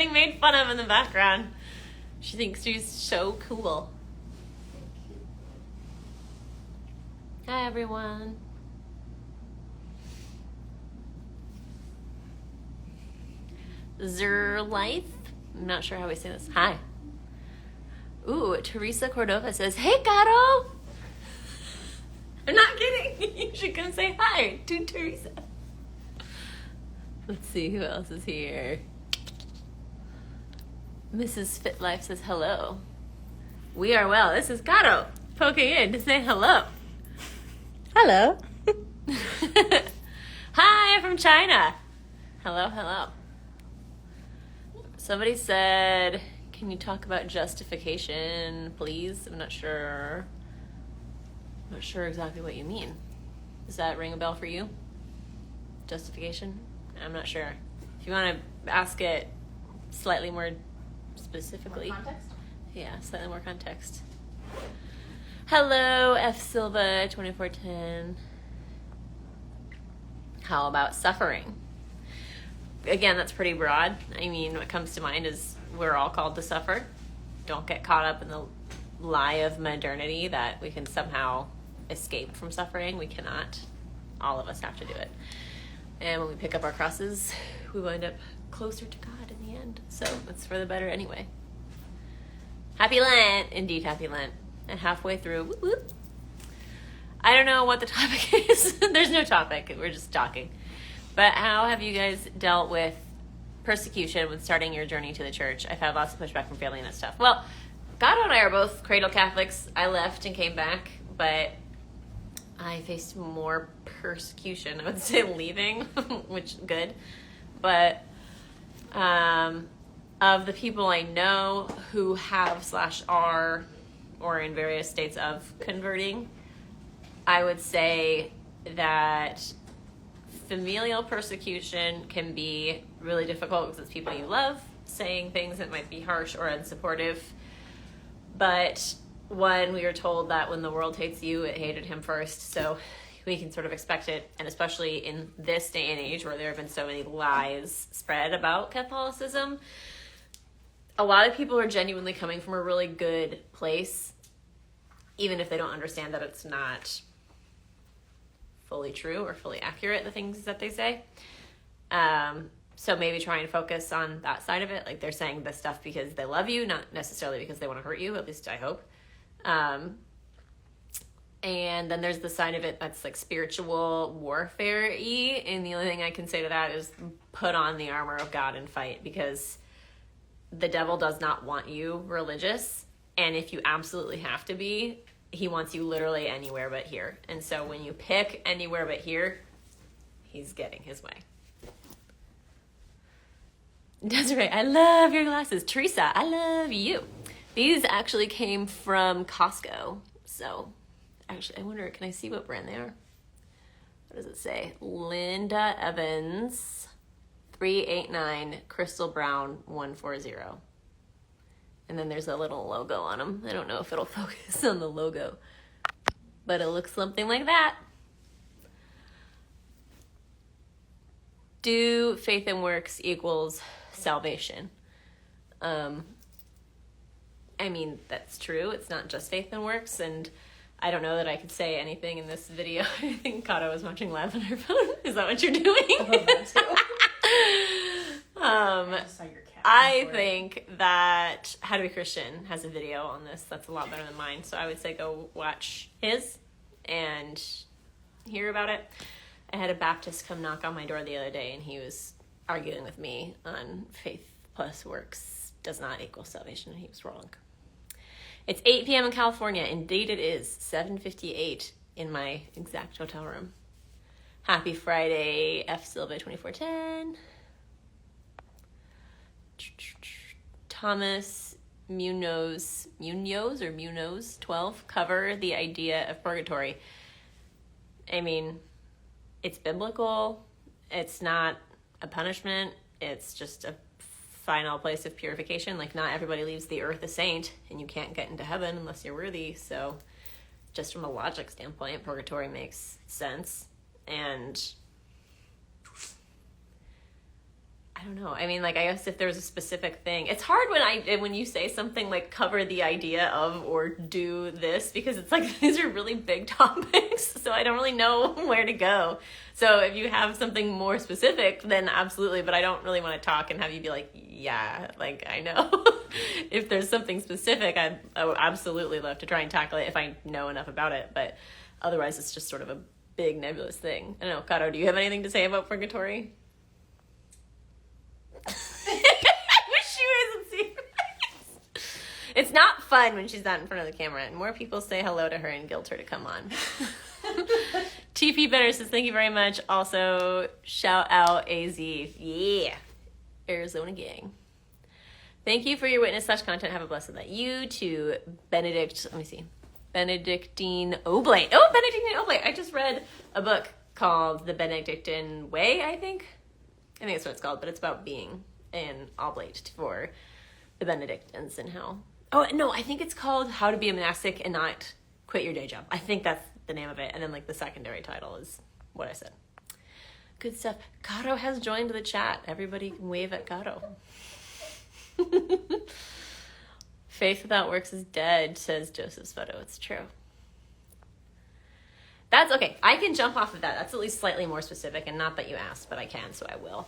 getting made fun of in the background. She thinks she's so cool. Hi, everyone. Zerlife? I'm not sure how we say this. Hi. Ooh, Teresa Cordova says, hey, Caro! I'm not kidding. You should come say hi to Teresa. Let's see who else is here. Mrs. Fitlife says hello. We are well. This is Caro poking in to say hello. Hello. Hi from China. Hello, hello. Somebody said, can you talk about justification, please? I'm not sure exactly what you mean. Does that ring a bell for you? Justification? I'm not sure. If you want to ask it slightly more specifically. More context? Yeah, slightly more context. Hello, F. Silva, 2410. How about suffering? Again, that's pretty broad. I mean, what comes to mind is we're all called to suffer. Don't get caught up in the lie of modernity that we can somehow escape from suffering. We cannot. All of us have to do it. And when we pick up our crosses, we wind up closer to God in the end. So it's for the better anyway. Happy Lent. Indeed, happy Lent. And halfway through, whoop, whoop. I don't know what the topic is. There's no topic. We're just talking. But how have you guys dealt with persecution when starting your journey to the church? I've had lots of pushback from family and that stuff. Well, Gato and I are both cradle Catholics. I left and came back, but I faced more persecution, I would say, leaving, which good. But of the people I know who have / are or in various states of converting, I would say that familial persecution can be really difficult because it's people you love saying things that might be harsh or unsupportive. But one, we were told that when the world hates you, it hated him first. So we can sort of expect it. And especially in this day and age where there have been so many lies spread about Catholicism, a lot of people are genuinely coming from a really good place, even if they don't understand that it's not fully true or fully accurate, the things that they say. So maybe try and focus on that side of it. Like they're saying this stuff because they love you, not necessarily because they want to hurt you, at least I hope. And then there's the side of it that's like spiritual warfare-y. And the only thing I can say to that is put on the armor of God and fight, because the devil does not want you religious. And if you absolutely have to be, he wants you literally anywhere but here. And so when you pick anywhere but here, he's getting his way. Desiree, I love your glasses. Teresa, I love you. These actually came from Costco. So actually, I wonder, can I see what brand they are? What does it say? Linda Evans, 389, Crystal Brown, 140. And then there's a little logo on them. I don't know if it'll focus on the logo, but it looks something like that. Do faith and works equals salvation? I mean, that's true. It's not just faith and works, and I don't know that I could say anything in this video. I think Kato was watching live on her phone. Is that what you're doing? I think that How to Be Christian has a video on this that's a lot better than mine. So I would say go watch his and hear about it. I had a Baptist come knock on my door the other day, and he was arguing with me on faith plus works does not equal salvation. He was wrong. It's 8 p.m. in California. Indeed it is. 7:58 in my exact hotel room. Happy Friday, F. Silva 2410. Thomas Munoz 12, cover the idea of purgatory. I mean, it's biblical. It's not a punishment. It's just a final place of purification. Like, not everybody leaves the earth a saint, and you can't get into heaven unless you're worthy. So just from a logic standpoint, purgatory makes sense. And I I don't know. I mean, like, I guess if there's a specific thing, it's hard when you say something like cover the idea of or do this, because it's like these are really big topics, so I don't really know where to go. So if you have something more specific, then absolutely, but I don't really want to talk and have you be like, yeah, like, I know. If there's something specific, I would absolutely love to try and tackle it if I know enough about it, but otherwise it's just sort of a big nebulous thing. I don't know, Caro, do you have anything to say about purgatory? I wish she wasn't serious. It's not fun when she's not in front of the camera, and more people say hello to her and guilt her to come on. TP Benner says, thank you very much. Also, shout out AZ. Yeah. Arizona gang. Thank you for your witness/content. Have a blessed night. You to Benedictine Oblate. Oh, Benedictine Oblate. I just read a book called The Benedictine Way, I think that's what it's called, but it's about being an oblate for the Benedictines and how... Oh, no, I think it's called How to Be a Monastic and Not Quit Your Day Job. I think that's the name of it. And then, like, the secondary title is what I said. Good stuff. Caro has joined the chat. Everybody can wave at Caro. Faith without works is dead, says Joseph's photo. It's true. That's okay. I can jump off of that. That's at least slightly more specific, and not that you asked, but I can, so I will.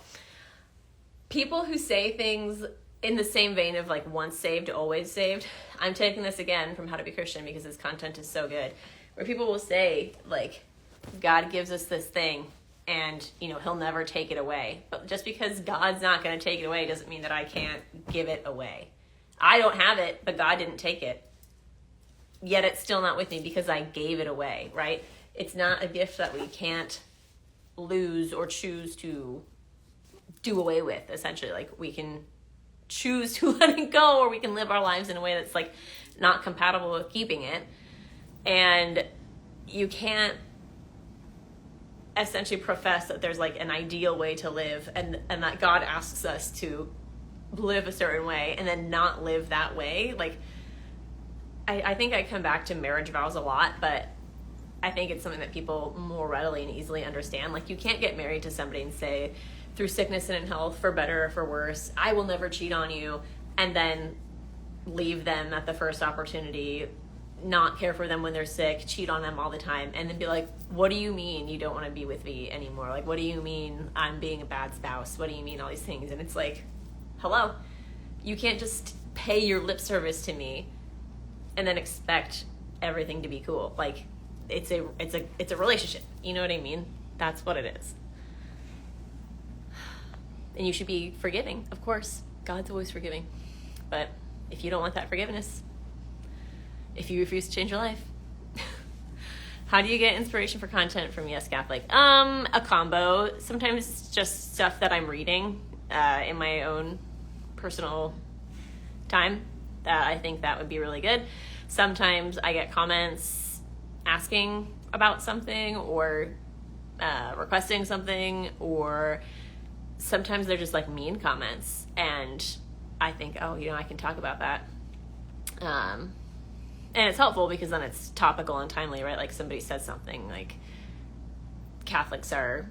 People who say things in the same vein of like once saved, always saved. I'm taking this again from How to Be Christian because his content is so good. Where people will say like, God gives us this thing and, he'll never take it away. But just because God's not going to take it away doesn't mean that I can't give it away. I don't have it, but God didn't take it. Yet it's still not with me because I gave it away, right? It's not a gift that we can't lose or choose to do away with, essentially. Like, we can choose to let it go, or we can live our lives in a way that's, like, not compatible with keeping it. And you can't essentially profess that there's, like, an ideal way to live and that God asks us to live a certain way and then not live that way. Like, I think I come back to marriage vows a lot, but I think it's something that people more readily and easily understand. Like, you can't get married to somebody and say, through sickness and in health, for better or for worse, I will never cheat on you, and then leave them at the first opportunity, not care for them when they're sick, cheat on them all the time, and then be like, what do you mean you don't want to be with me anymore? Like, what do you mean I'm being a bad spouse? What do you mean all these things? And it's like, hello, you can't just pay your lip service to me and then expect everything to be cool. Like, it's a relationship. You know what I mean? That's what it is. And you should be forgiving, of course. God's always forgiving. But if you don't want that forgiveness, if you refuse to change your life, how do you get inspiration for content from Yes Catholic? A combo. Sometimes it's just stuff that I'm reading in my own personal time that I think that would be really good. Sometimes I get comments asking about something or requesting something, or sometimes they're just like mean comments, and I think, oh, I can talk about that. And it's helpful because then it's topical and timely, right? Like, somebody says something like Catholics are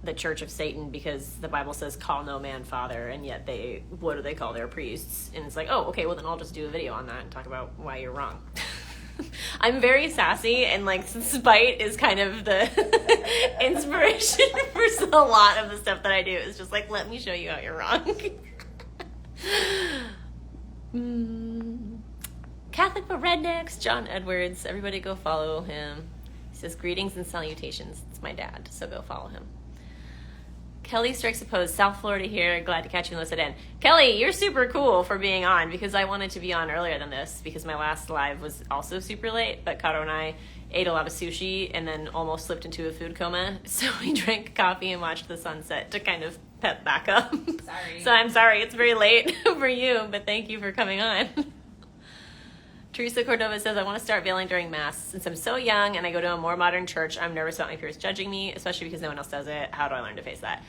the Church of Satan because the Bible says call no man father, and yet what do they call their priests? And it's like, oh, okay, well then I'll just do a video on that and talk about why you're wrong. I'm very sassy, and like spite is kind of the inspiration for a lot of the stuff that I do. It's just like, let me show you how you're wrong. Catholic for Rednecks, John Edwards. Everybody go follow him. He says, greetings and salutations. It's my dad, so go follow him. Kelly strikes a pose. South Florida here. Glad to catch you and listen in. Kelly, you're super cool for being on, because I wanted to be on earlier than this because my last live was also super late, but Caro and I ate a lot of sushi and then almost slipped into a food coma. So we drank coffee and watched the sunset to kind of pep back up. Sorry. So I'm sorry it's very late for you, but thank you for coming on. Teresa Cordova says, I want to start veiling during Mass. Since I'm so young and I go to a more modern church, I'm nervous about my peers judging me, especially because no one else does it. How do I learn to face that?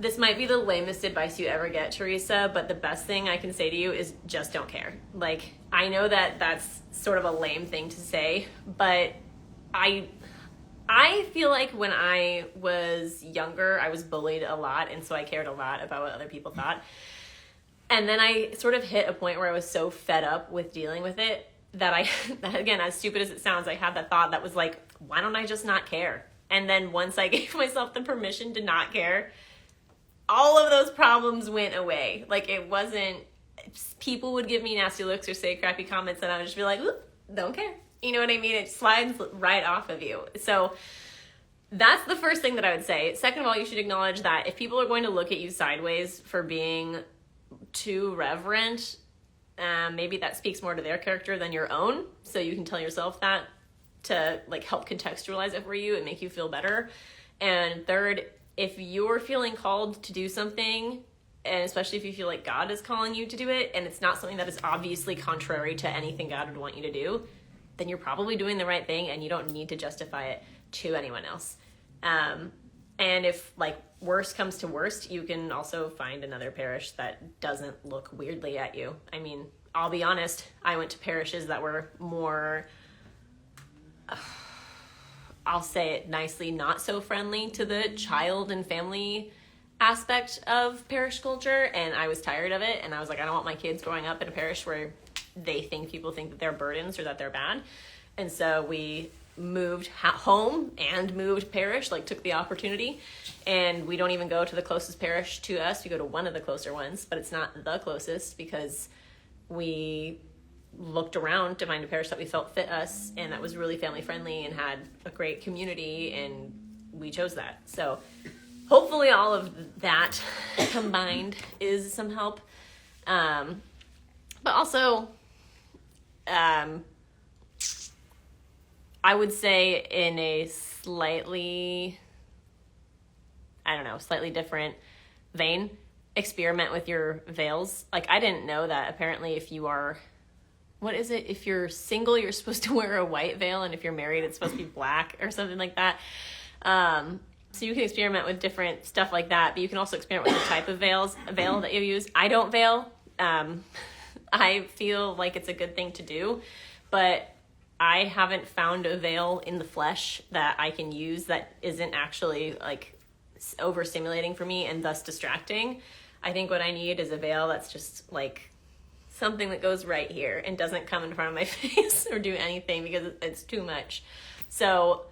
This might be the lamest advice you ever get, Teresa, but the best thing I can say to you is just don't care. Like, I know that that's sort of a lame thing to say, but I I feel like when I was younger, I was bullied a lot, and so I cared a lot about what other people thought. And then I sort of hit a point where I was so fed up with dealing with it that again, as stupid as it sounds, I had that thought that was like, why don't I just not care? And then once I gave myself the permission to not care, all of those problems went away. Like, it wasn't, people would give me nasty looks or say crappy comments, and I would just be like, oop, don't care. You know what I mean? It slides right off of you. So that's the first thing that I would say. Second of all, you should acknowledge that if people are going to look at you sideways for being too reverent, maybe that speaks more to their character than your own. So you can tell yourself that to like help contextualize it for you and make you feel better. And third, if you're feeling called to do something, and especially if you feel like God is calling you to do it, and it's not something that is obviously contrary to anything God would want you to do, then you're probably doing the right thing and you don't need to justify it to anyone else. And if like worst comes to worst, you can also find another parish that doesn't look weirdly at you. I mean, I'll be honest, I went to parishes that were more, I'll say it nicely, not so friendly to the child and family aspect of parish culture, and I was tired of it, and I was like, I don't want my kids growing up in a parish where people think that they're burdens or that they're bad. And so we moved home and moved parish, like took the opportunity, and we don't even go to the closest parish to us. We go to one of the closer ones, but it's not the closest because we looked around to find a parish that we felt fit us and that was really family friendly and had a great community, and we chose that. So hopefully all of that combined is some help. But also, I would say in a slightly different vein, experiment with your veils. Like, I didn't know that apparently if you're single, you're supposed to wear a white veil, and if you're married, it's supposed to be black or something like that. So you can experiment with different stuff like that, but you can also experiment with the type of veil that you use. I don't veil. I feel like it's a good thing to do, but I haven't found a veil in the flesh that I can use that isn't actually like overstimulating for me and thus distracting. I think what I need is a veil that's just like something that goes right here and doesn't come in front of my face or do anything because it's too much. So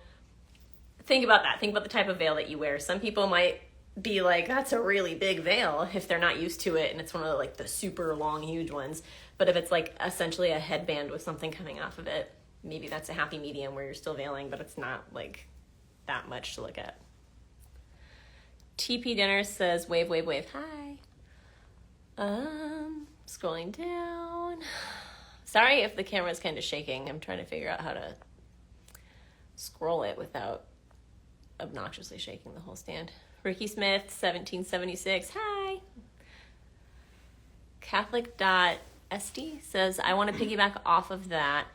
think about that. Think about the type of veil that you wear. Some people might be like, that's a really big veil if they're not used to it and it's one of the super long, huge ones. But if it's like essentially a headband with something coming off of it, maybe that's a happy medium where you're still veiling, but it's not like that much to look at. TP Dinner says, wave, wave, wave. Hi. Scrolling down. Sorry if the camera's kind of shaking. I'm trying to figure out how to scroll it without obnoxiously shaking the whole stand. Ricky Smith, 1776. Hi. Catholic.sd says, I want to piggyback off of that.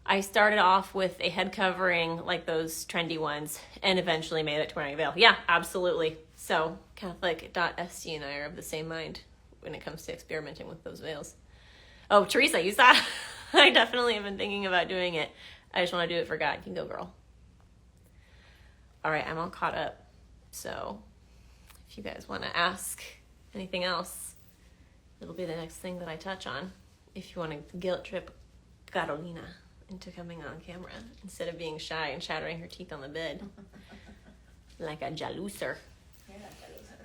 I started off with a head covering like those trendy ones and eventually made it to wearing a veil. Yeah, absolutely. So Catholic.sd and I are of the same mind when it comes to experimenting with those veils. Oh, Teresa, you saw? I definitely have been thinking about doing it. I just want to do it for God. You can go, girl. All right, I'm all caught up. So if you guys want to ask anything else, it'll be the next thing that I touch on. If you want to guilt trip Carolina into coming on camera instead of being shy and shattering her teeth on the bed like a jalouser. You're not jalouser.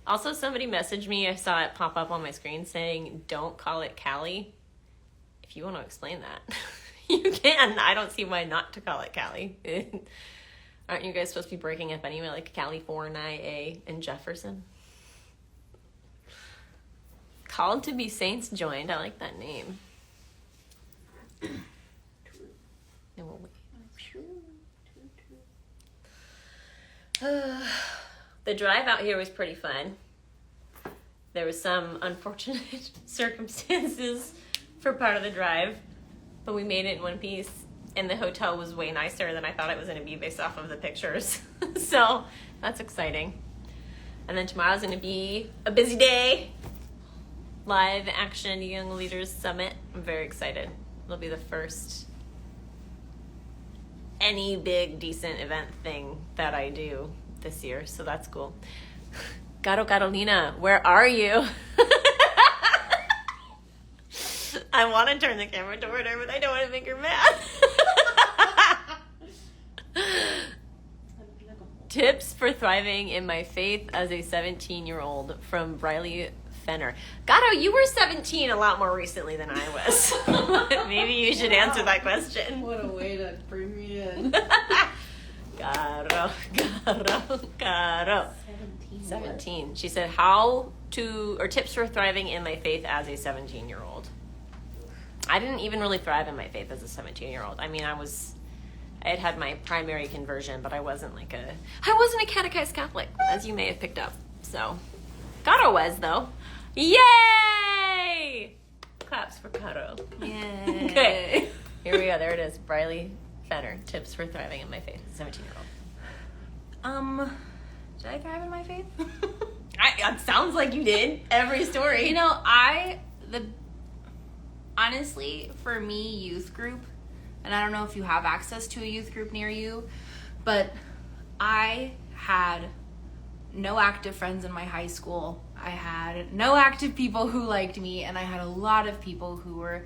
Also, somebody messaged me. I saw it pop up on my screen saying, don't call it Cali. If you want to explain that, you can. I don't see why not to call it Cali. Aren't you guys supposed to be breaking up anyway, like California and Jefferson? Called to be saints joined. I like that name. The drive out here was pretty fun. There was some unfortunate circumstances for part of the drive, but we made it in one piece, and the hotel was way nicer than I thought it was going to be based off of the pictures. So that's exciting. And then tomorrow's going to be a busy day. Live Action Young Leaders Summit. I'm very excited. It'll be the first any big decent event thing that I do this year, so that's cool. Caro Carolina, where are you? I want to turn the camera toward her, but I don't want to make her mad. Tips for thriving in my faith as a 17-year-old from Briley Fenner. Gato, you were 17 a lot more recently than I was. Maybe you should answer that question. What a way to bring me in. Caro. 17. She said, tips for thriving in my faith as a 17-year-old. I didn't even really thrive in my faith as a 17-year-old. I mean, I had my primary conversion, but I wasn't a catechized Catholic, as you may have picked up. So, Caro was, though. Yay! Claps for Caro. Yay. Okay. Here we go. There it is. Briley Fenner. Tips for thriving in my faith as a 17-year-old. Did I thrive in my faith? It sounds like you did. Every story. You know, honestly, for me, youth group, and I don't know if you have access to a youth group near you, but I had no active friends in my high school. I had no active people who liked me, and I had a lot of people who were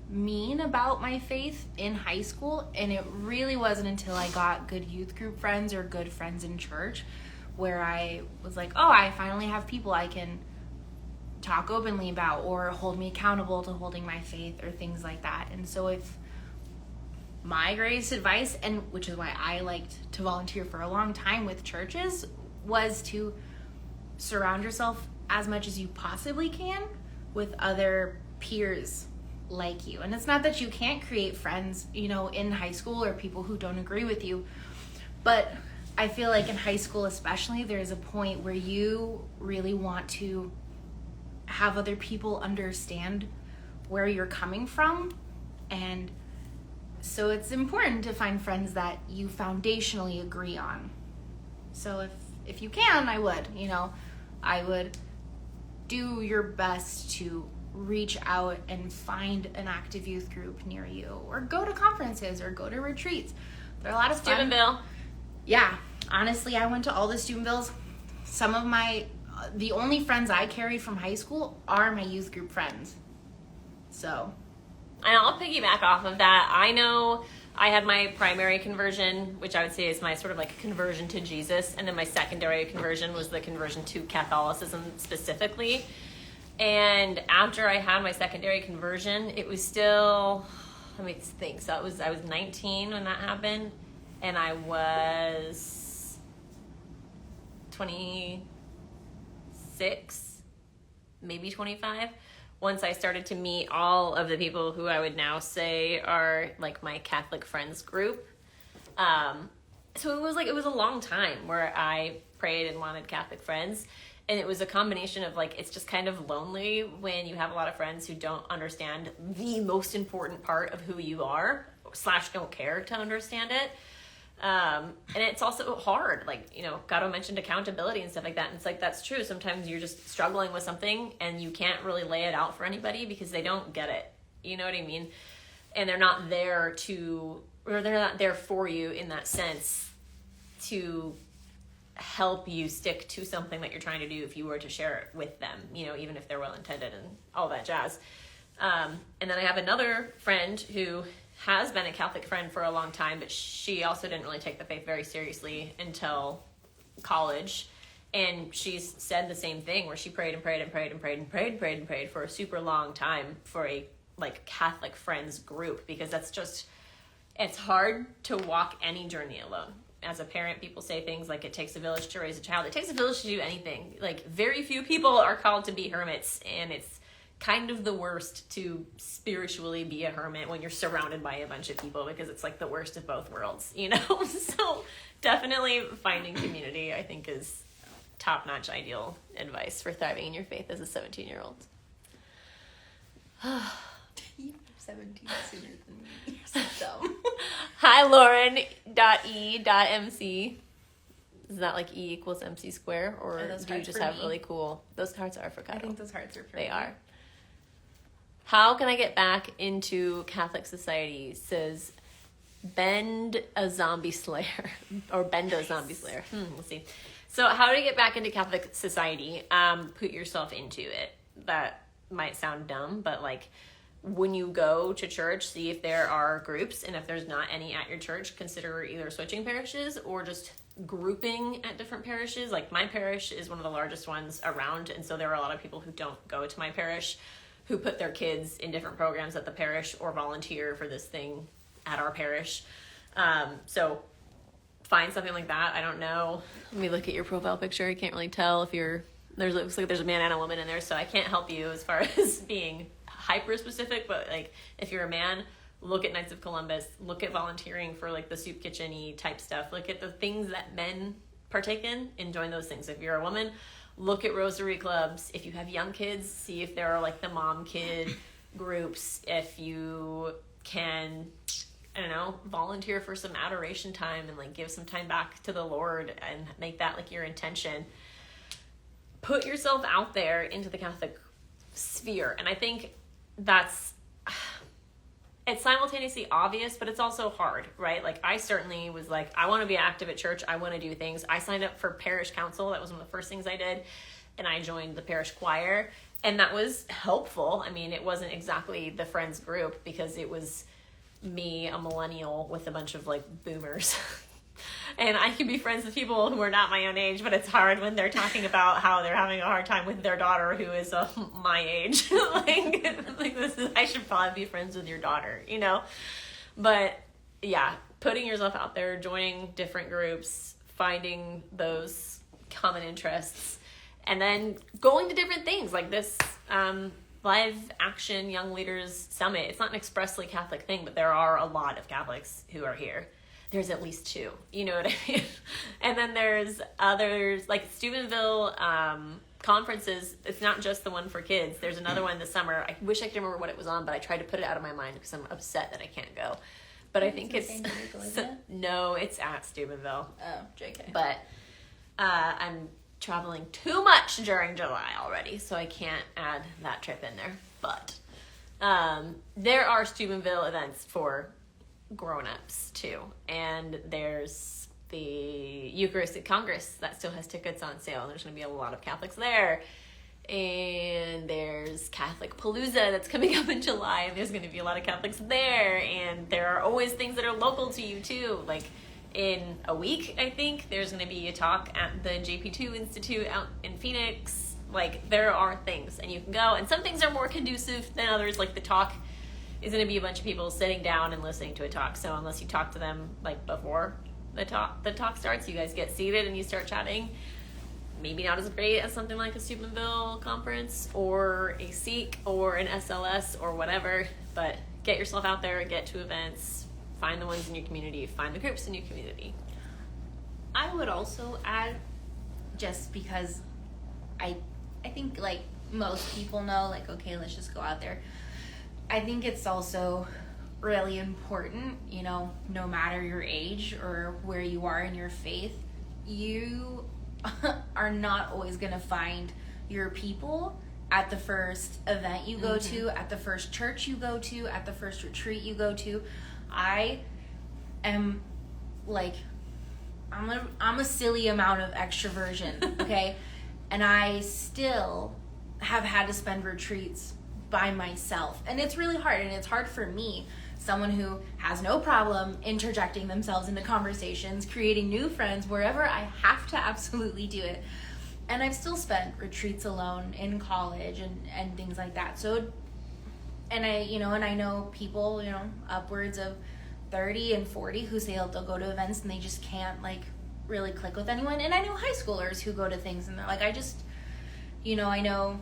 mean about my faith in high school, and it really wasn't until I got good youth group friends or good friends in church where I was like, oh, I finally have people I can talk openly about or hold me accountable to holding my faith or things like that. And so if my greatest advice, and which is why I liked to volunteer for a long time with churches, was to surround yourself as much as you possibly can with other peers like you. And it's not that you can't create friends, in high school or people who don't agree with you, but I feel like in high school especially, there's a point where you really want to have other people understand where you're coming from, and so it's important to find friends that you foundationally agree on. So if you can, I would do your best to reach out and find an active youth group near you, or go to conferences or go to retreats. They're a lot of fun. Steubenville. Yeah, honestly, I went to all the Steubenvilles. The only friends I carried from high school are my youth group friends. So. And I'll piggyback off of that. I know I had my primary conversion, which I would say is my sort of conversion to Jesus. And then my secondary conversion was the conversion to Catholicism specifically. And after I had my secondary conversion, it was still, let me think. So I was 19 when that happened. And I was 26, maybe 25. Once I started to meet all of the people who I would now say are my Catholic friends group. So it was a long time where I prayed and wanted Catholic friends. And it was a combination of it's just kind of lonely when you have a lot of friends who don't understand the most important part of who you are / don't care to understand it. And it's also hard. Gato mentioned accountability and stuff like that. And it's that's true. Sometimes you're just struggling with something and you can't really lay it out for anybody because they don't get it. You know what I mean? And they're not there they're not there for you in that sense to help you stick to something that you're trying to do if you were to share it with them, even if they're well-intended and all that jazz. And then I have another friend who has been a Catholic friend for a long time, but she also didn't really take the faith very seriously until college. And she's said the same thing where she prayed and prayed and prayed and prayed and prayed and prayed and prayed for a super long time for a Catholic friends group, because it's hard to walk any journey alone. As a parent, people say things like it takes a village to raise a child. It takes a village to do anything. Very few people are called to be hermits, and it's kind of the worst to spiritually be a hermit when you're surrounded by a bunch of people, because it's the worst of both worlds, So definitely finding community, I think, is top-notch ideal advice for thriving in your faith as a 17-year-old. You were 17 sooner than me. You're so dumb. Hi, Lauren.e.mc. Is that E equals MC square, or do you just have really cool? Those cards are for Caro. I think those hearts are for They me. are. How can I get back into Catholic society? Says Bend a zombie slayer or bend a zombie slayer. Let's see. So how to get back into Catholic society? Put yourself into it. That might sound dumb, but like when you go to church, see if there are groups, and if there's not any at your church, consider either switching parishes or just grouping at different parishes. Like my parish is one of the largest ones around, and so there are a lot of people who don't go to my parish who put their kids in different programs at the parish or volunteer for this thing at our parish. So find something like that. I don't know. Let me look at your profile picture. I can't really tell if looks like there's a man and a woman in there, so I can't help you as far as being hyper specific, but like if you're a man, look at Knights of Columbus, look at volunteering for like the soup kitchen-y type stuff, look at the things that men partake in, join those things. If you're a woman, look at Rosary clubs. If you have young kids, see if there are like the mom kid groups. If you can, I don't know, volunteer for some adoration time and like give some time back to the Lord and make that like your intention. Put yourself out there into the Catholic sphere. And I think it's simultaneously obvious, but it's also hard, right? Like I certainly was like, I want to be active at church. I want to do things. I signed up for parish council. That was one of the first things I did. And I joined the parish choir, and that was helpful. I mean, it wasn't exactly the friends group because it was me, a millennial, with a bunch of like boomers. And I can be friends with people who are not my own age, but it's hard when they're talking about how they're having a hard time with their daughter who is my age. like this is, I should probably be friends with your daughter, you know? But yeah, putting yourself out there, joining different groups, finding those common interests, and then going to different things like this live action Young Leaders Summit. It's not an expressly Catholic thing, but there are a lot of Catholics who are here. There's at least 2, you know what I mean? And then there's others, like Steubenville conferences. It's not just the one for kids. There's another one this summer. I wish I could remember what it was on, but I tried to put it out of my mind because I'm upset that I can't go. But I think it's no, it's at Steubenville. Oh, JK. But I'm traveling too much during July already, so I can't add that trip in there. But there are Steubenville events for grown-ups too, and there's the Eucharistic Congress that still has tickets on sale. There's going to be a lot of Catholics there, and there's Catholic Palooza that's coming up in July, and there's going to be a lot of Catholics there. And there are always things that are local to you too, like in a week I think there's going to be a talk at the JP2 Institute out in Phoenix. Like there are things, and you can go, and some things are more conducive than others. Like the talk is going to be a bunch of people sitting down and listening to a talk. So unless you talk to them like before the talk starts, you guys get seated and you start chatting. Maybe not as great as something like a Steubenville conference or a SEEK or an SLS or whatever, but get yourself out there, get to events, find the ones in your community, find the groups in your community. I would also add, just because I think like most people know, like, okay, let's just go out there. I think it's also really important, you know, no matter your age or where you are in your faith, you are not always going to find your people at the first event you go to, at the first church you go to, at the first retreat you go to. I am like, I'm a silly amount of extroversion, okay? And I still have had to spend retreats by myself, and it's really hard. And it's hard for me, someone who has no problem interjecting themselves into conversations, creating new friends wherever I have to absolutely do it. And I've still spent retreats alone in college and things like that. So, and I know people, you know, upwards of 30 and 40 who say they'll go to events and they just can't like really click with anyone. And I know high schoolers who go to things and they're like, I know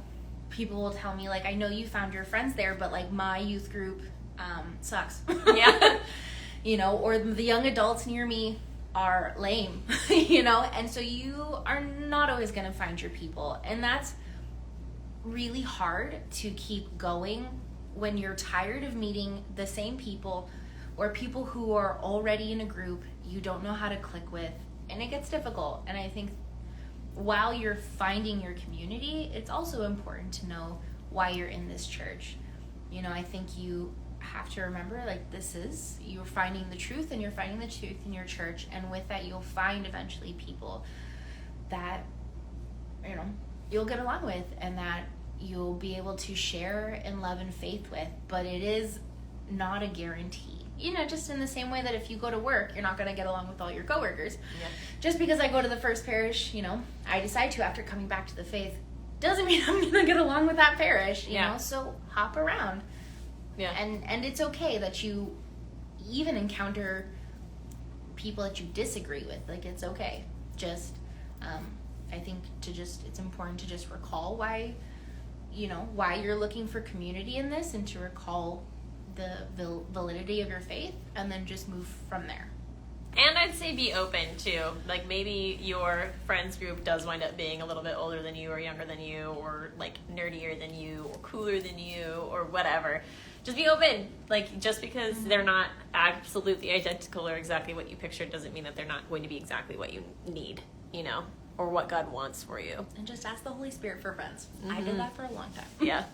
people will tell me, like, I know you found your friends there, but, like, my youth group sucks. Yeah. You know, or the young adults near me are lame, you know? And so you are not always going to find your people. And that's really hard to keep going when you're tired of meeting the same people or people who are already in a group you don't know how to click with. And it gets difficult. And I think while you're finding your community, it's also important to know why you're in this church. You know, I think you have to remember, like, you're finding the truth, and you're finding the truth in your church, and with that you'll find eventually people that, you know, you'll get along with and that you'll be able to share in love and faith with. But it is not a guarantee. You know, just in the same way that if you go to work, you're not going to get along with all your coworkers. Yeah. Just because I go to the First Parish, you know, I decide to after coming back to the faith, doesn't mean I'm going to get along with that parish, you know, so hop around. Yeah. And it's okay that you even encounter people that you disagree with. Like, it's okay. Just, I think it's important to just recall why you're looking for community in this, and to recall the validity of your faith, and then just move from there. And I'd say be open too. Like, maybe your friends group does wind up being a little bit older than you, or younger than you, or like nerdier than you, or cooler than you, or whatever. Just be open. Like, just because they're not absolutely identical or exactly what you pictured doesn't mean that they're not going to be exactly what you need, you know, or what God wants for you. And just ask the Holy Spirit for friends. I did that for a long time. Yeah.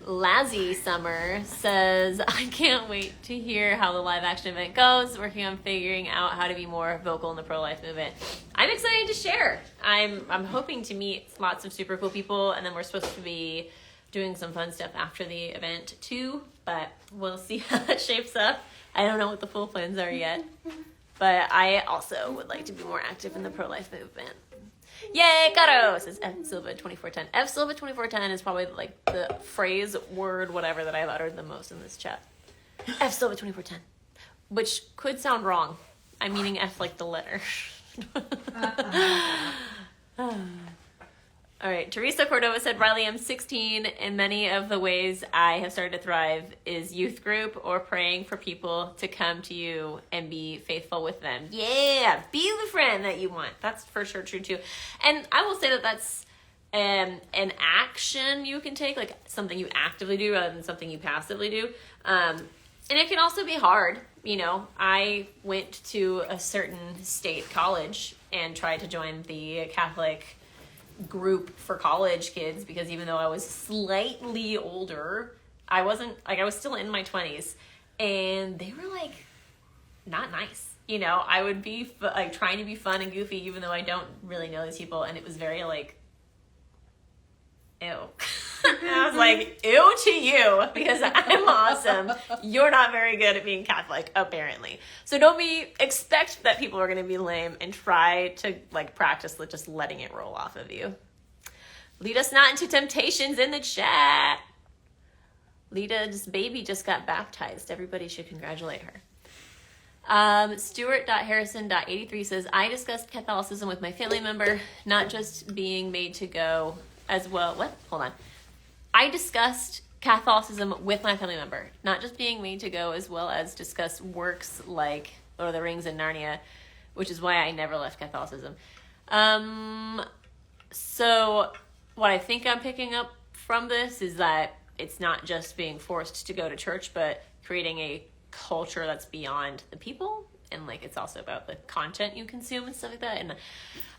Lazzy Summer says, I can't wait to hear how the live action event goes, working on figuring out how to be more vocal in the pro-life movement. I'm excited to share. I'm hoping to meet lots of super cool people, and then we're supposed to be doing some fun stuff after the event too, but we'll see how that shapes up. I don't know what the full plans are yet, but I also would like to be more active in the pro-life movement. Yay, Caro, says F Silva 2410. F Silva 2410 is probably like the phrase, word, whatever that I've uttered the most in this chat. F Silva 2410, which could sound wrong. I'm meaning F like the letter. All right, Teresa Cordova said, Riley, I'm 16, and many of the ways I have started to thrive is youth group or praying for people to come to you and be faithful with them. Yeah, be the friend that you want. That's for sure true too. And I will say that that's an action you can take, like something you actively do rather than something you passively do. And it can also be hard. You know, I went to a certain state college and tried to join the Catholic group for college kids, because even though I was slightly older, I was still in my 20s, and they were like not nice. You know, I would be like trying to be fun and goofy even though I don't really know these people, and it was very like, ew. And I was like, ew to you, because I'm awesome. You're not very good at being Catholic, apparently. So don't expect that people are going to be lame, and try to like practice just letting it roll off of you. Lead us not into temptations in the chat. Lita's baby just got baptized. Everybody should congratulate her. Stuart.harrison.83 says, I discussed Catholicism with my family member, not just being made to go as well. What? Hold on. I discussed Catholicism with my family member, not just being made to go, as well as discuss works like Lord of the Rings and Narnia, which is why I never left Catholicism. So what I think I'm picking up from this is that it's not just being forced to go to church, but creating a culture that's beyond the people. And like, it's also about the content you consume and stuff like that. And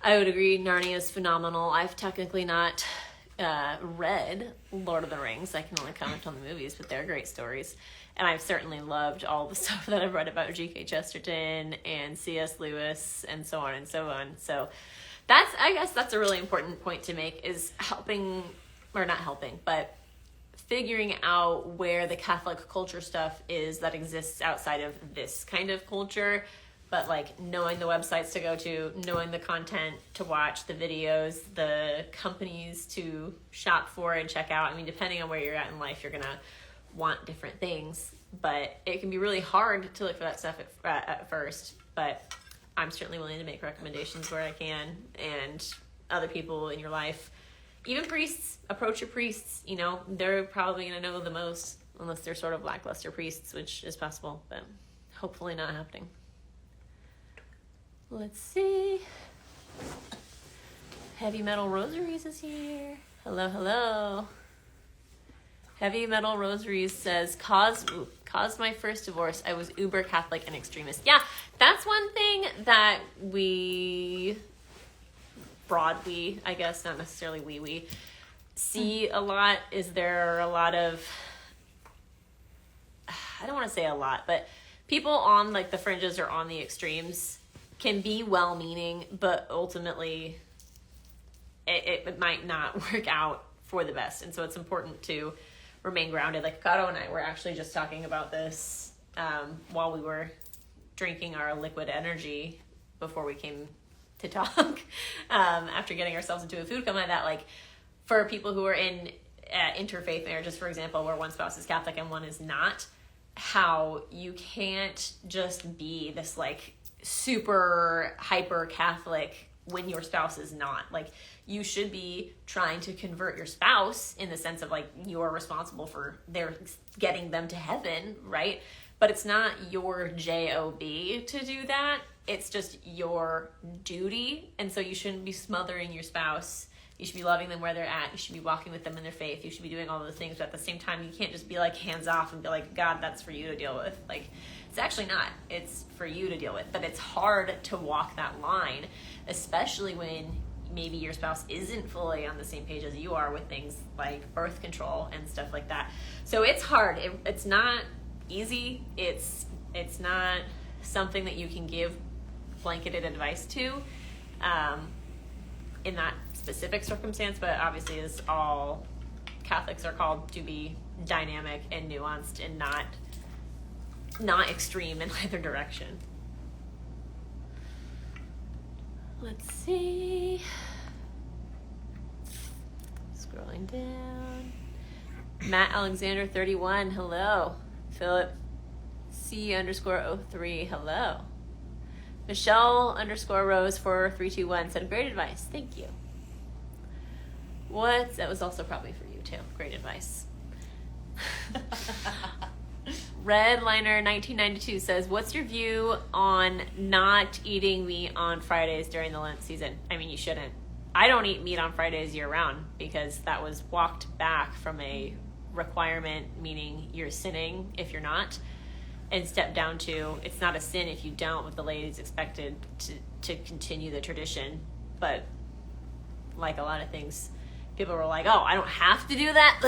I would agree, Narnia is phenomenal. I've technically not read Lord of the Rings. I can only comment on the movies, but they're great stories. And I've certainly loved all the stuff that I've read about G.K. Chesterton and C.S. Lewis and so on and so on. So I guess that's a really important point to make, is figuring out where the Catholic culture stuff is that exists outside of this kind of culture, but like knowing the websites to go to, knowing the content to watch, the videos, the companies to shop for and check out. I mean, depending on where you're at in life, you're going to want different things, but it can be really hard to look for that stuff at first. But I'm certainly willing to make recommendations where I can, and other people in your life, even priests, approach your priests. You know, they're probably going to know the most, unless they're sort of lackluster priests, which is possible, but hopefully not happening. Let's see. Heavy Metal Rosaries is here. Hello, hello. Heavy Metal Rosaries says, caused my first divorce. I was uber Catholic and extremist. Yeah, that's one thing that we broadly, I guess, not necessarily we see a lot, is there are a lot of I don't want to say a lot, but people on like the fringes or on the extremes can be well-meaning, but ultimately it might not work out for the best. And so it's important to remain grounded. Like Caro and I were actually just talking about this while we were drinking our liquid energy before we came to talk, after getting ourselves into a food coma, that like for people who are in interfaith marriages, for example, where one spouse is Catholic and one is not, how you can't just be this like super hyper Catholic when your spouse is not. Like, you should be trying to convert your spouse in the sense of like you're responsible for their getting them to heaven, right? But it's not your job to do that. It's just your duty. And so you shouldn't be smothering your spouse. You should be loving them where they're at. You should be walking with them in their faith. You should be doing all those things. But at the same time, you can't just be like hands off and be like, God, that's for you to deal with. Like, it's actually not. It's for you to deal with. But it's hard to walk that line, especially when maybe your spouse isn't fully on the same page as you are with things like birth control and stuff like that. So it's hard. It's not easy. It's not something that you can give blanketed advice to in that specific circumstance, but obviously as all Catholics are called to be dynamic and nuanced and not extreme in either direction. Let's see. Scrolling down. Matt Alexander 31, hello. Philip C_03, hello. Michelle _Rose 4321 said, great advice. Thank you. That was also probably for you too. Great advice. Redliner 1992 says, what's your view on not eating meat on Fridays during the Lent season? I mean, you shouldn't. I don't eat meat on Fridays year round because that was walked back from a requirement, meaning you're sinning if you're not, and stepped down to it's not a sin if you don't, with the ladies expected to continue the tradition. But like a lot of things, people were like, oh, I don't have to do that,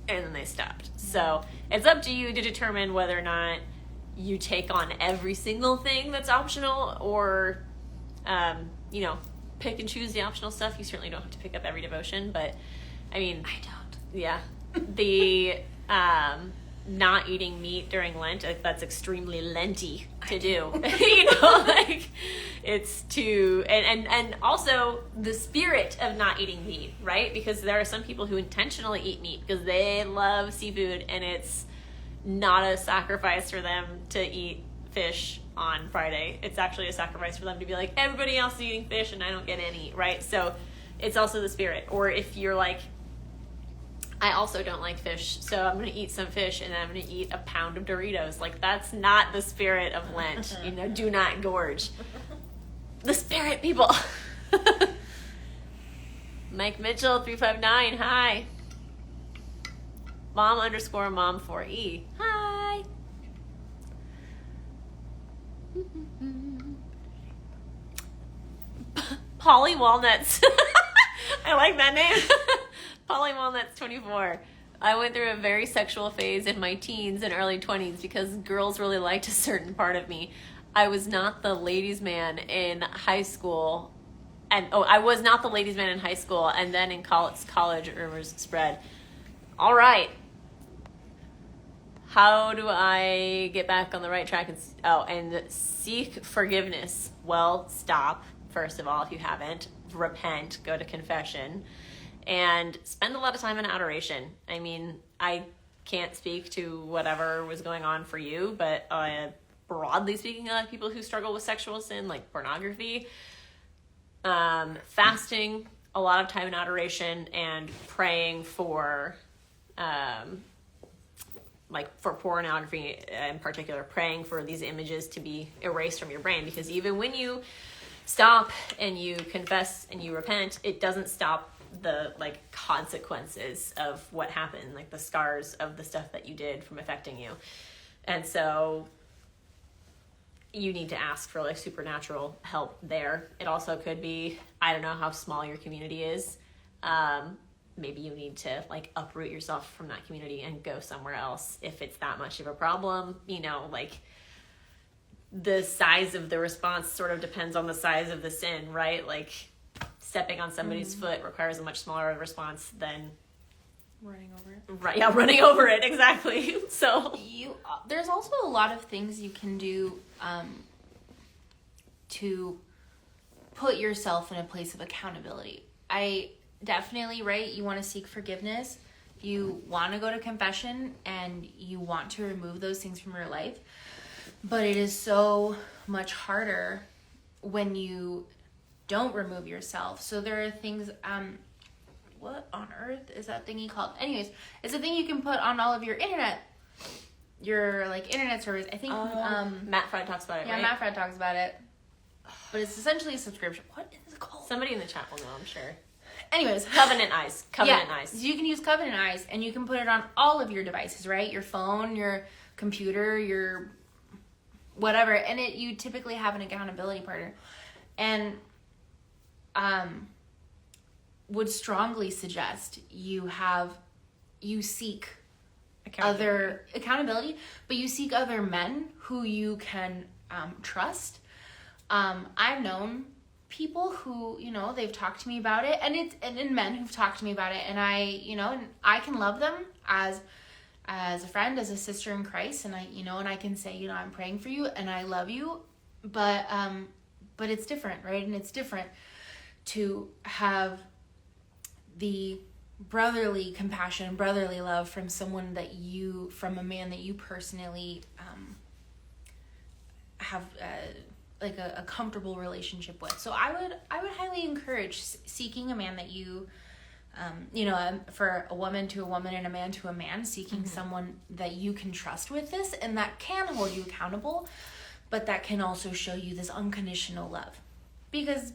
and then they stopped. So it's up to you to determine whether or not you take on every single thing that's optional, or pick and choose the optional stuff. You certainly don't have to pick up every devotion, but I mean, I don't. Yeah. The not eating meat during Lent, that's extremely Lenty to do. It's to, and also the spirit of not eating meat, right? Because there are some people who intentionally eat meat because they love seafood, and it's not a sacrifice for them to eat fish on Friday. It's actually a sacrifice for them to be like, everybody else is eating fish and I don't get any, right? So it's also the spirit. Or if you're like, I also don't like fish, so I'm going to eat some fish and then I'm going to eat a pound of Doritos. Like, that's not the spirit of Lent. Do not gorge. The spirit, people. Mike Mitchell 359, hi. Mom_mom4E, hi. PauliWalnuts. I like that name. PauliWalnuts 24. I went through a very sexual phase in my teens and early 20s because girls really liked a certain part of me. I was not the ladies' man in high school. I was not the ladies' man in high school, and then in college rumors spread. All right. How do I get back on the right track and seek forgiveness? Well, stop, first of all, if you haven't. Repent, go to confession, and spend a lot of time in adoration. I mean, I can't speak to whatever was going on for you, but broadly speaking, a lot of people who struggle with sexual sin, like pornography, fasting, a lot of time in adoration, and praying for for pornography in particular, praying for these images to be erased from your brain. Because even when you stop and you confess and you repent, it doesn't stop the consequences of what happened, like the scars of the stuff that you did from affecting you. And so you need to ask for supernatural help there. It also could be, I don't know how small your community is, maybe you need to like uproot yourself from that community and go somewhere else if it's that much of a problem. You know, like the size of the response sort of depends on the size of the sin, right? Like stepping on somebody's foot requires a much smaller response than running over it. Right, yeah, running over it, exactly. So there's also a lot of things you can do to put yourself in a place of accountability. I definitely, right, you want to seek forgiveness, you want to go to confession, and you want to remove those things from your life, but it is so much harder when you don't remove yourself. So there are things, what on earth is that thingy called? Anyways, it's a thing you can put on all of your internet service. I think Matt Fred talks about it, yeah, right? Matt Fred talks about it. But it's essentially a subscription. What is it called? Somebody in the chat will know, I'm sure. Anyways. Covenant Eyes. Covenant Eyes. So you can use Covenant Eyes, and you can put it on all of your devices, right? Your phone, your computer, your whatever. And you typically have an accountability partner. And would strongly suggest you seek other accountability, but you seek other men who you can trust. I've known people who, you know, they've talked to me about it, and men who've talked to me about it, and I can love them as a friend, as a sister in Christ, and I can say, you know, I'm praying for you and I love you, but it's different, right? And it's different to have the brotherly compassion, brotherly love from from a man that you personally have a comfortable relationship with. So I would highly encourage seeking a man that you for a woman to a woman and a man to a man, seeking someone that you can trust with this and that can hold you accountable, but that can also show you this unconditional love, because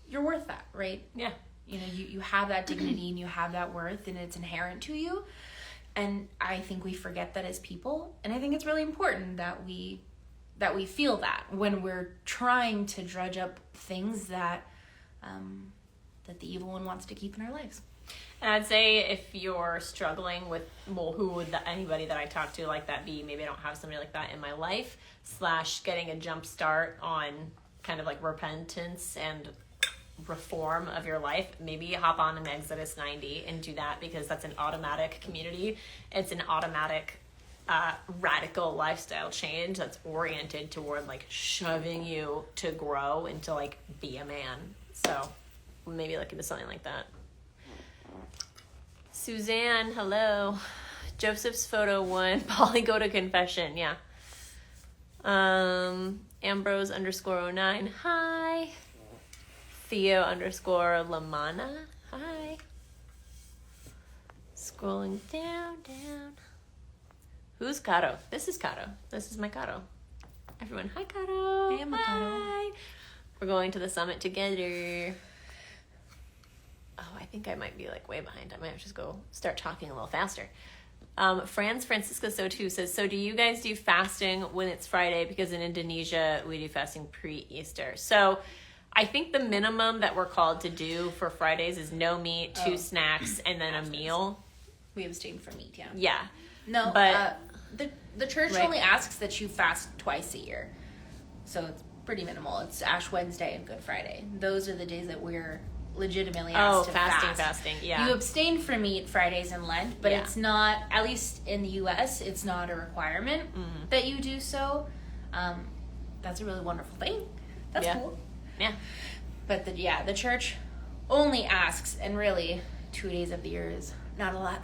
you're worth that, right? Yeah. You know, you have that dignity and you have that worth, and it's inherent to you. And I think we forget that as people. And I think it's really important that we feel that when we're trying to drudge up things that the evil one wants to keep in our lives. And I'd say if you're struggling with, well, who would anybody that I talk to like that be? Maybe I don't have somebody like that in my life, / getting a jump start on kind of like repentance and reform of your life. Maybe hop on an Exodus 90 and do that, because that's an automatic community. It's an automatic radical lifestyle change that's oriented toward like shoving you to grow and to like be a man. So maybe look into something like that. Suzanne, hello. Joseph's photo 1. Polly, go to confession. Yeah. Ambrose _09. Hi. Theo _ Lamana. Hi. Scrolling down. Who's Caro? This is Caro. This is my Caro. Everyone, hi Caro. Hey, I'm Caro. We're going to the summit together. Oh, I think I might be like way behind. I might have to just go start talking a little faster. Francisca So2 says, so do you guys do fasting when it's Friday? Because in Indonesia, we do fasting pre-Easter. So I think the minimum that we're called to do for Fridays is no meat, 2 snacks, and then a meal. We abstain from meat, yeah. Yeah. No, but the church only asks that you fast twice a year. So it's pretty minimal. It's Ash Wednesday and Good Friday. Those are the days that we're legitimately asked to fast. fasting, yeah. You abstain from meat Fridays and Lent, but it's not, at least in the U.S., it's not a requirement that you do so. That's a really wonderful thing. That's cool. Yeah. But the church only asks, and really 2 days of the year is not a lot.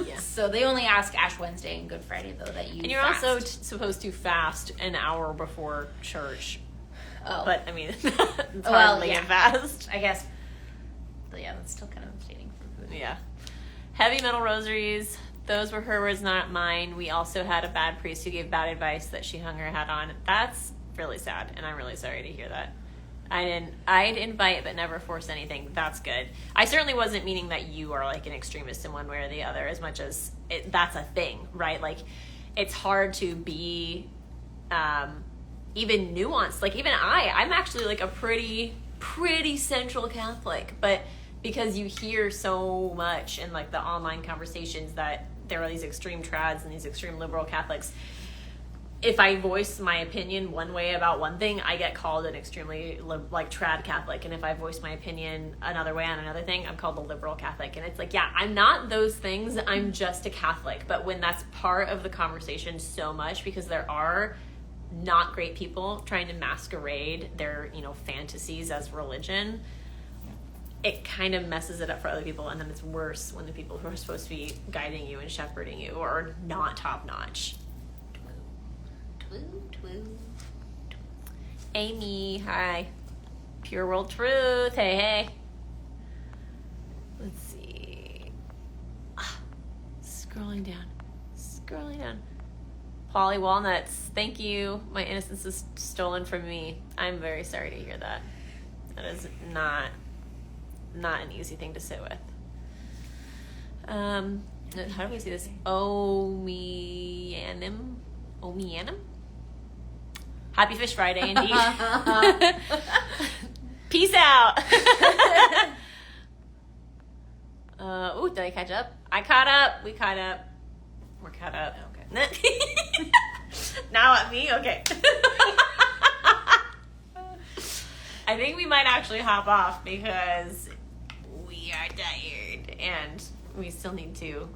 Yeah. So they only ask Ash Wednesday and Good Friday, though, that you And you're fast. also supposed to fast an hour before church. Oh. But, I mean, it's hardly a fast. I guess. But yeah, that's still kind of abstaining from food. Yeah. Heavy metal rosaries. Those were her words, not mine. We also had a bad priest who gave bad advice that she hung her hat on. That's really sad, and I'm really sorry to hear that. I'd invite but never force anything. That's good. I certainly wasn't meaning that you are like an extremist in one way or the other, as much as that's a thing, right? Like, it's hard to be even nuanced. Like, even I'm actually like a pretty central Catholic, but because you hear so much in like the online conversations that there are these extreme trads and these extreme liberal Catholics. If I voice my opinion one way about one thing, I get called an extremely like trad Catholic, and if I voice my opinion another way on another thing, I'm called a liberal Catholic. And it's like, yeah, I'm not those things, I'm just a Catholic. But when that's part of the conversation so much, because there are not great people trying to masquerade their, you know, fantasies as religion, it kind of messes it up for other people, and then it's worse when the people who are supposed to be guiding you and shepherding you are not top notch. Amy, hi. Pure World Truth, hey, hey. Let's see. Scrolling down. PauliWalnuts, thank you. My innocence is stolen from me. I'm very sorry to hear that. That is not an easy thing to sit with. How do we see this? Omianum? Happy Fish Friday, indeed. Peace out. Did I catch up? I caught up. We caught up. We're caught up. Okay. Now at me? Okay. I think we might actually hop off because we are tired and we still need to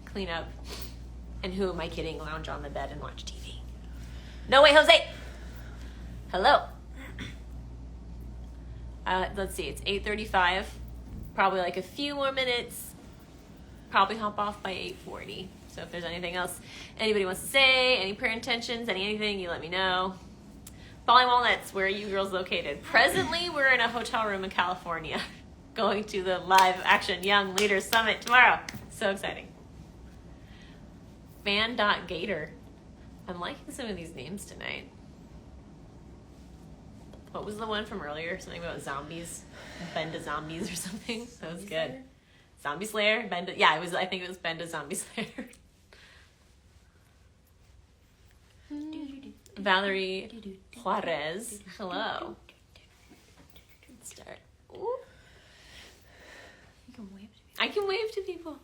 clean up. And who am I kidding? Lounge on the bed and watch TV. No way, Jose. Hello. Let's see. It's 8:35. Probably like a few more minutes. Probably hop off by 8:40. So if there's anything else anybody wants to say, any prayer intentions, anything, you let me know. PauliWalnuts, where are you girls located? Presently, we're in a hotel room in California, going to the Live Action Young Leaders Summit tomorrow. So exciting. Fan.gator. I'm liking some of these names tonight. What was the one from earlier? Something about zombies? Bend to Zombies or something? That was good. Zombie Slayer? I think it was Bend to Zombie Slayer. Valerie Juarez. Hello. Let's start. Ooh. I can wave to people.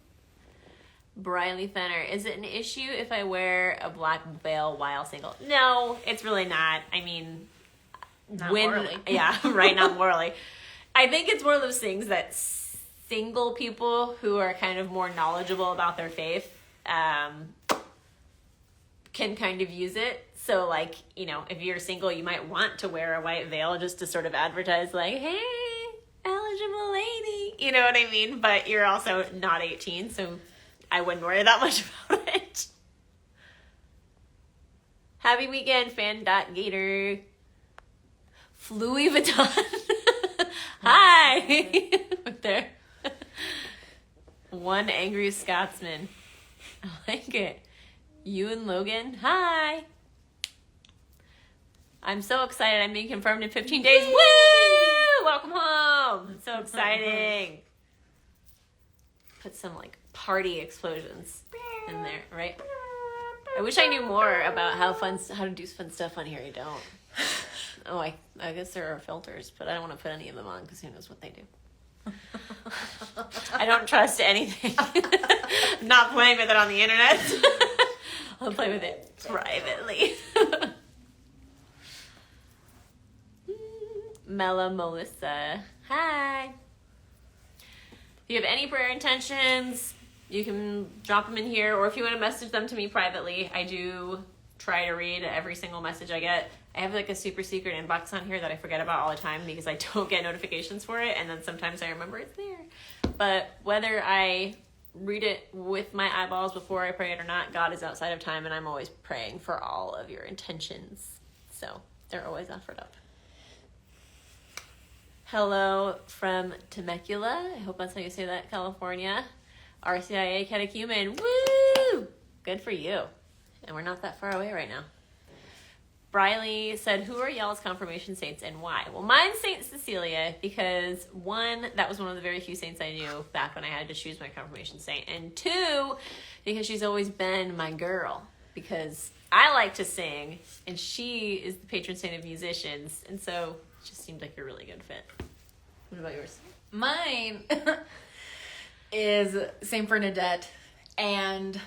Briley Fenner, is it an issue if I wear a black veil while single? No, it's really not. I mean, not morally. Yeah, right, not morally. I think it's one of those things that single people who are kind of more knowledgeable about their faith can kind of use it. So, like, you know, if you're single, you might want to wear a white veil just to sort of advertise, like, hey, eligible lady. You know what I mean? But you're also not 18, so I wouldn't worry that much about it. Happy weekend, fan.gator. Louis Vuitton. Hi. Up there. One angry Scotsman. I like it. You and Logan. Hi. I'm so excited. I'm being confirmed in 15 days. Woo! Welcome home. So exciting. Put some like party explosions in there, right? I wish I knew more about how to do fun stuff on here. I don't. Oh, I guess there are filters, but I don't want to put any of them on because who knows what they do. I don't trust anything. I'm not playing with it on the internet. I'll play with it privately. Mela Melissa. Hi. If you have any prayer intentions, you can drop them in here, or if you want to message them to me privately, I do try to read every single message I get. I have like a super secret inbox on here that I forget about all the time because I don't get notifications for it, and then sometimes I remember it's there. But whether I read it with my eyeballs before I pray it or not, God is outside of time, and I'm always praying for all of your intentions. So they're always offered up. Hello from Temecula. I hope that's how you say that, California. RCIA catechumen. Woo! Good for you. And we're not that far away right now. Briley said, who are y'all's confirmation saints and why? Well, mine's Saint Cecilia because, one, that was one of the very few saints I knew back when I had to choose my confirmation saint. And two, because she's always been my girl. Because I like to sing, and she is the patron saint of musicians. And so it just seemed like a really good fit. What about yours? Mine is St. Bernadette, and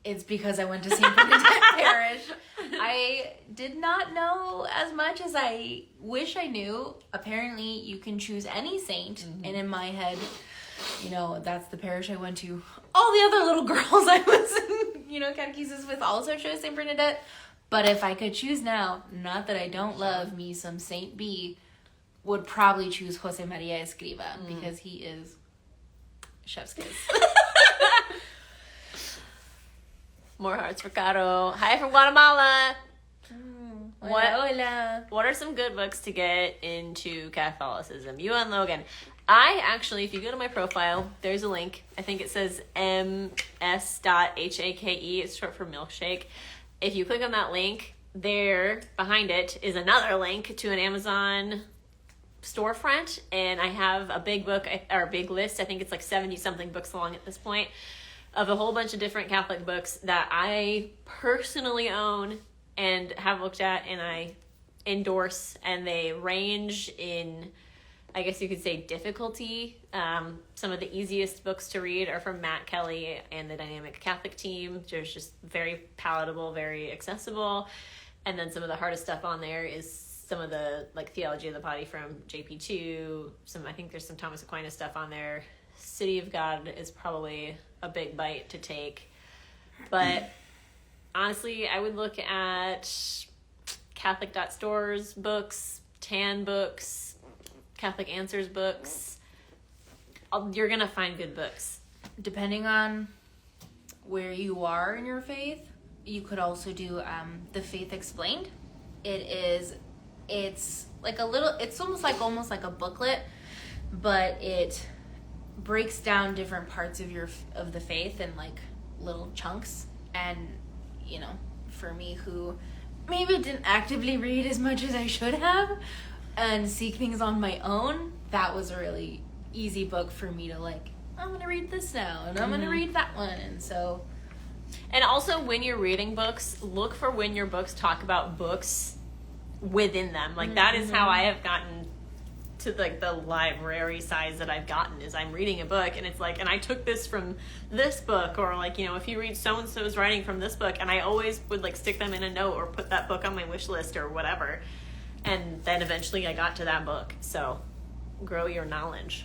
it's because I went to St. Bernadette Parish. I did not know as much as I wish I knew. Apparently, you can choose any saint, and in my head, you know, that's the parish I went to. All the other little girls I was in, you know, catechesis with also chose St. Bernadette. But if I could choose now, not that I don't love me some Saint B, would probably choose Jose Maria Escriva because he is chef's kiss. More hearts for Caro. Hi from Guatemala. Hola. What are some good books to get into Catholicism? You and Logan. I actually, if you go to my profile, there's a link. I think it says ms.hake. It's short for milkshake. If you click on that link, there behind it is another link to an Amazon storefront, and I have a big book, or a big list. I think it's like 70 something books long at this point, of a whole bunch of different Catholic books that I personally own and have looked at and I endorse, and they range in, I guess you could say, difficulty. Some of the easiest books to read are from Matt Kelly and the Dynamic Catholic team. They're just very palatable, very accessible. And then some of the hardest stuff on there is some of the like Theology of the Body from JP2. I think there's some Thomas Aquinas stuff on there. City of God is probably a big bite to take. But honestly, I would look at Catholic.stores books, TAN books, Catholic Answers books. You're going to find good books. Depending on where you are in your faith, you could also do The Faith Explained. It's like it's almost like a booklet, but it breaks down different parts of the faith in like little chunks. And, you know, for me who maybe didn't actively read as much as I should have and seek things on my own, that was a really easy book for me to like, I'm going to read this now and I'm going to read that one. And so... And also, when you're reading books, look for when your books talk about books within them. Like, that is how I have gotten to, like, the library size that I've gotten, is I'm reading a book, and it's like, and I took this from this book, or, like, you know, if you read so-and-so's writing from this book, and I always would, like, stick them in a note or put that book on my wish list or whatever. And then eventually I got to that book. So, grow your knowledge.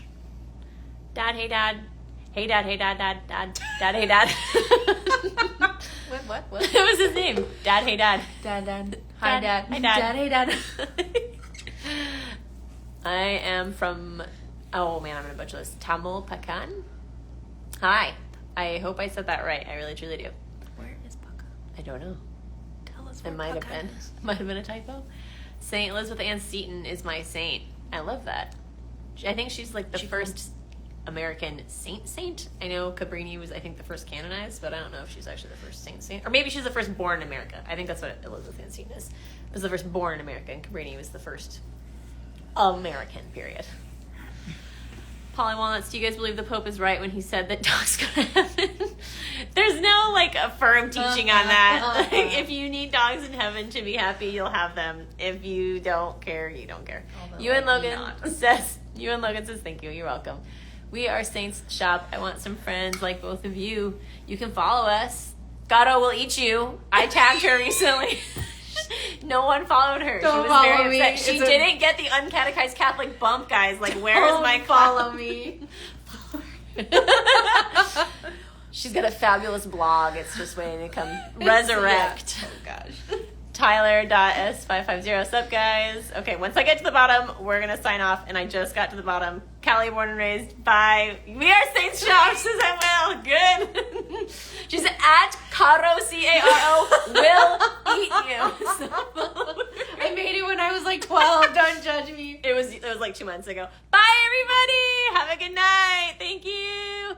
Dad, hey, Dad. Hey, Dad, hey, Dad, Dad, Dad, Dad, hey, Dad. What? What was his name? Dad, hey, Dad. Dad. Hi, Dad. Hi, Dad. Dad, hey, Dad. I am from, oh man, I'm going to butcher this. Tamaulipan. Hi. I hope I said that right. I really, truly do. Where is Paca? I don't know. Tell us It where might have Paca been. is. Might have been a typo. Saint Elizabeth Ann Seton is my saint. I love that. I think she's like the first American saint. I know Cabrini was, I think, the first canonized, but I don't know if she's actually the first saint. Or maybe she's the first born in America. I think that's what Elizabeth Ann Seton is. Was the first born in America, and Cabrini was the first American, period. PauliWalnuts, do you guys believe the Pope is right when he said that dogs go to heaven? There's no, like, a firm teaching on that. Like, if you need dogs in heaven to be happy, you'll have them. If you don't care, you don't care. Although You and I do Logan not. says, thank you, you're welcome. We are Saints Shop. I want some friends like both of you. You can follow us. Gato will eat you. I tagged her recently. No one followed her. Don't she was very follow me. upset. She didn't get the Uncatechized Catholic bump, guys. Like, where is my follow me? She's got a fabulous blog. It's just waiting to come resurrect. Yeah. Oh gosh. Tyler.s550. What's up, guys? Okay, once I get to the bottom, we're going to sign off. And I just got to the bottom. Cali, born and raised. Bye. We are Saints Shop. Says I will. Good. She's at Caro, C-A-R-O, will eat you. So, I made it when I was like 12. Don't judge me. it was like 2 months ago. Bye, everybody. Have a good night. Thank you.